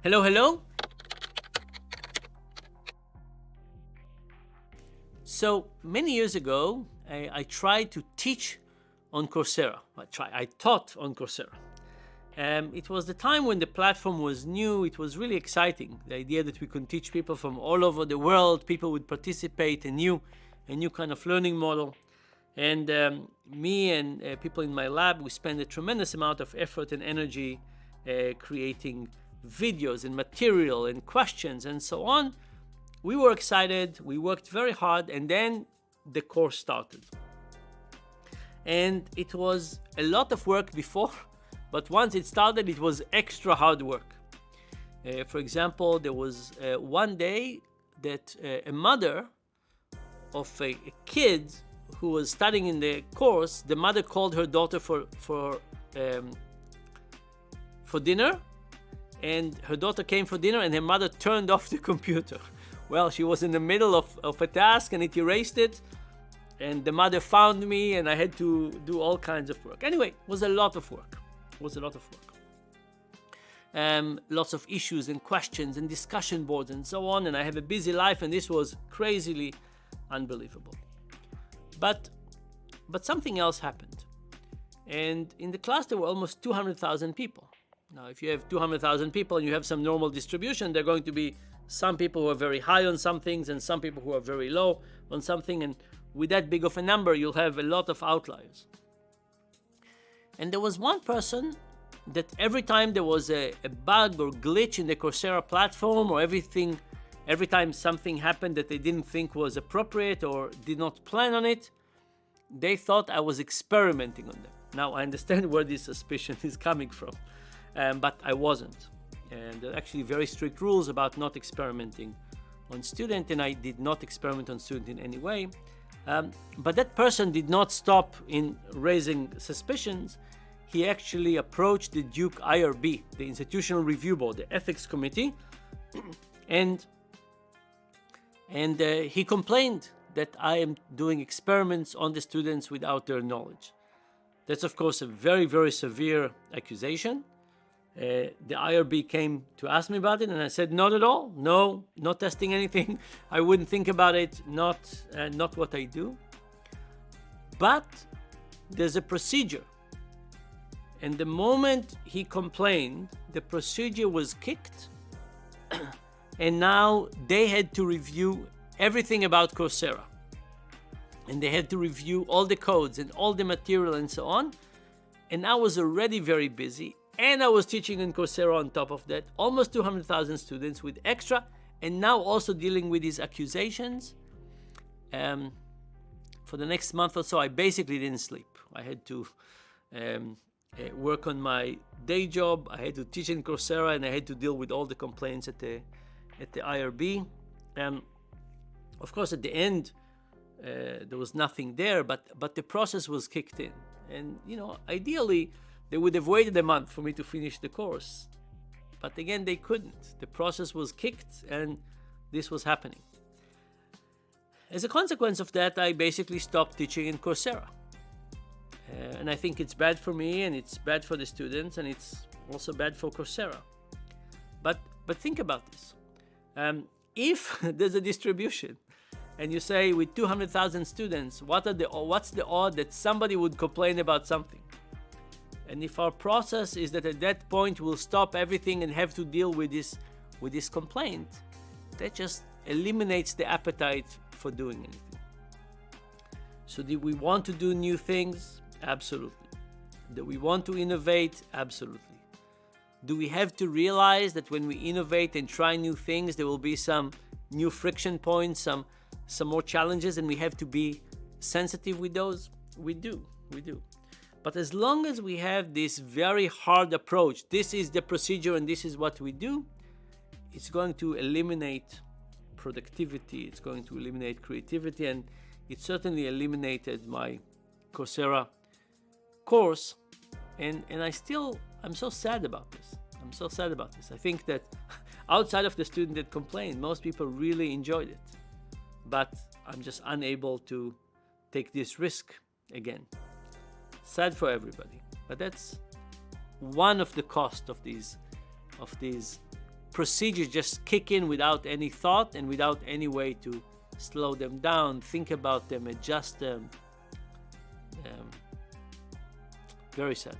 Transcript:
Hello, hello. So many years ago, I tried to teach on Coursera. I taught on Coursera. It was the time when the platform was new. It was really exciting. The idea that we could teach people from all over the world, people would participate, a new kind of learning model. And me and people in my lab, we spent a tremendous amount of effort and energy creating videos and material and questions and so on. We were excited, we worked very hard, and then the course started. And it was a lot of work before, but once it started, it was extra hard work. For example, there was one day that a mother of a kid who was studying in the course, the mother called her daughter for dinner, and her daughter came for dinner, and her mother turned off the computer. Well, she was in the middle of a task, and it erased it, and the mother found me, and I had to do all kinds of work. Anyway, it was a lot of work. Lots of issues and questions and discussion boards and so on, and I have a busy life, and this was crazily unbelievable. But something else happened. And in the class, there were almost 200,000 people. Now, if you have 200,000 people and you have some normal distribution, there are going to be some people who are very high on some things and some people who are very low on something. And with that big of a number, you'll have a lot of outliers. And there was one person that every time there was a bug or glitch in the Coursera platform, or every time something happened that they didn't think was appropriate or did not plan on it, they thought I was experimenting on them. Now, I understand where this suspicion is coming from, but I wasn't. And there are actually very strict rules about not experimenting on student, and I did not experiment on student in any way. But that person did not stop in raising suspicions. He actually approached the Duke IRB, the Institutional Review Board, the Ethics Committee, and he complained that I am doing experiments on the students without their knowledge. That's, of course, a very, very severe accusation. The IRB came to ask me about it, and I said, not at all. No, not testing anything. I wouldn't think about it, not what I do. But there's a procedure. And the moment he complained, the procedure was kicked, and now they had to review everything about Coursera. And they had to review all the codes and all the material and so on. And I was already very busy, and I was teaching in Coursera on top of that, almost 200,000 students with extra, and now also dealing with these accusations. For the next month or so, I basically didn't sleep. I had to work on my day job, I had to teach in Coursera, and I had to deal with all the complaints at the IRB. Of course, at the end, there was nothing there, but the process was kicked in. And, ideally, they would have waited a month for me to finish the course. But again, they couldn't. The process was kicked, and this was happening. As a consequence of that, I basically stopped teaching in Coursera. And I think it's bad for me, and it's bad for the students, and it's also bad for Coursera. But think about this. If there's a distribution, and you say with 200,000 students, what's the odd that somebody would complain about something? And if our process is that at that point we'll stop everything and have to deal with this complaint, that just eliminates the appetite for doing anything. So do we want to do new things? Absolutely. Do we want to innovate? Absolutely. Do we have to realize that when we innovate and try new things, there will be some new friction points, some more challenges, and we have to be sensitive with those? We do. But as long as we have this very hard approach, this is the procedure and this is what we do, it's going to eliminate productivity, it's going to eliminate creativity, and it certainly eliminated my Coursera course. And I'm so sad about this. I think that outside of the student that complained, most people really enjoyed it. But I'm just unable to take this risk again. Sad for everybody. But that's one of the costs of these procedures just kick in without any thought and without any way to slow them down, think about them, adjust them. Very sad.